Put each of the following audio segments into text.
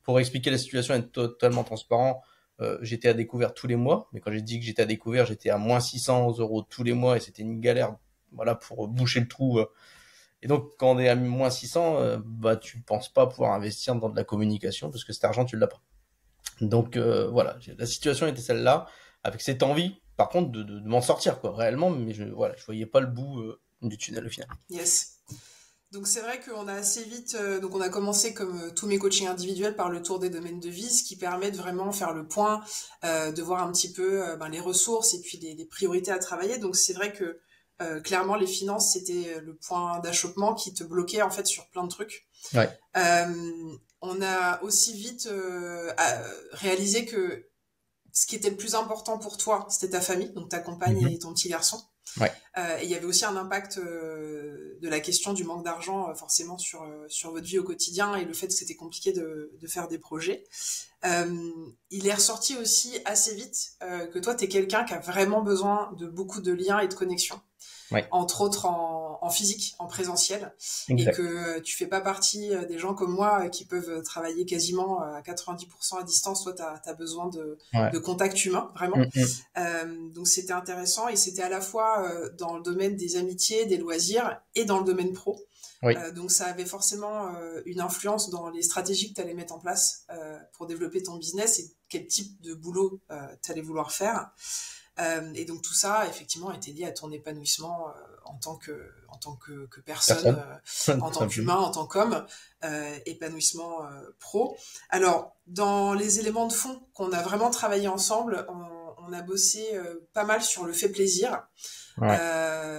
pour expliquer la situation et être totalement transparent, j'étais à découvert tous les mois, mais quand j'ai dit que j'étais à découvert, j'étais à moins 600 € tous les mois et c'était une galère, voilà, pour boucher le trou. Et donc, quand on est à moins 600, bah, tu penses pas pouvoir investir dans de la communication parce que cet argent, tu l'as pas. Donc, voilà, la situation était celle-là, avec cette envie, par contre, de m'en sortir, quoi, réellement, mais voilà, je voyais pas le bout du tunnel au final. Yes. Donc c'est vrai qu'on a assez vite, donc on a commencé comme tous mes coachings individuels par le tour des domaines de vie, ce qui permet de vraiment faire le point, de voir un petit peu les ressources et puis les priorités à travailler. Donc c'est vrai que clairement les finances c'était le point d'achoppement qui te bloquait en fait sur plein de trucs. Ouais. On a aussi vite réalisé que ce qui était le plus important pour toi, c'était ta famille, donc ta compagne Mhm. et ton petit garçon. Ouais. Et il y avait aussi un impact de la question du manque d'argent forcément sur votre vie au quotidien et le fait que c'était compliqué de faire des projets. Il est ressorti aussi assez vite que toi, t'es quelqu'un qui a vraiment besoin de beaucoup de liens et de connexions, Ouais. entre autres en physique, en présentiel, et Exact. que tu fais pas partie des gens comme moi qui peuvent travailler quasiment à 90% à distance. Toi, t'as besoin Ouais. de contact humain, vraiment. Mhm. Donc c'était intéressant et c'était à la fois dans le domaine des amitiés, des loisirs et dans le domaine pro. Oui. Donc ça avait forcément une influence dans les stratégies que tu allais mettre en place pour développer ton business et quel type de boulot tu allais vouloir faire. Et donc tout ça, effectivement, était lié à ton épanouissement en tant que personne, Personne. en Tout tant simplement. qu'humain, en tant qu'homme, épanouissement pro. Alors, dans les éléments de fond qu'on a vraiment travaillé ensemble, on a bossé pas mal sur le fait plaisir. Ouais.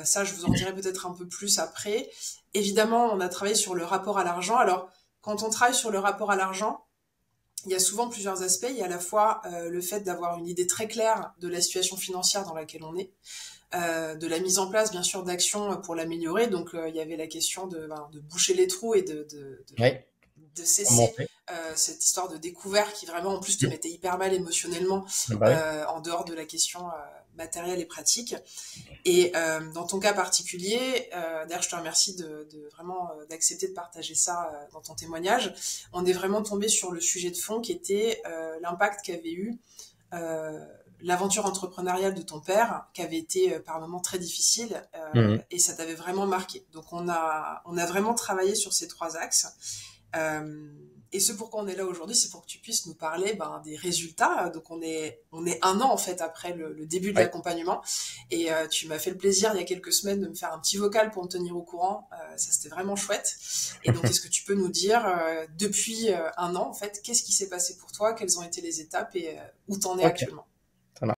Ça, je vous en dirai peut-être un peu plus après. Évidemment, on a travaillé sur le rapport à l'argent. Alors, quand on travaille sur le rapport à l'argent, il y a souvent plusieurs aspects. Il y a à la fois le fait d'avoir une idée très claire de la situation financière dans laquelle on est, de la mise en place, bien sûr, d'actions pour l'améliorer. Donc, il y avait la question de boucher les trous et Ouais. de cesser Remonter. cette histoire de découvert qui vraiment en plus te Mhm. mettait hyper mal émotionnellement Ah bah oui. en dehors de la question matérielle et pratique. Et dans ton cas particulier, d'ailleurs je te remercie de vraiment d'accepter de partager ça dans ton témoignage, on est vraiment tombé sur le sujet de fond qui était l'impact qu'avait eu euh, l'aventure entrepreneuriale de ton père, qui avait été par moments très difficile, Mhm. et ça t'avait vraiment marqué. Donc on a vraiment travaillé sur ces trois axes. Et ce pourquoi on est là aujourd'hui, c'est pour que tu puisses nous parler des résultats. Donc on est un an en fait après le début de Ouais. l'accompagnement, et tu m'as fait le plaisir il y a quelques semaines de me faire un petit vocal pour me tenir au courant. Ça c'était vraiment chouette. Et donc est-ce que tu peux nous dire depuis un an en fait, qu'est-ce qui s'est passé pour toi, quelles ont été les étapes et où t'en es Ok. actuellement?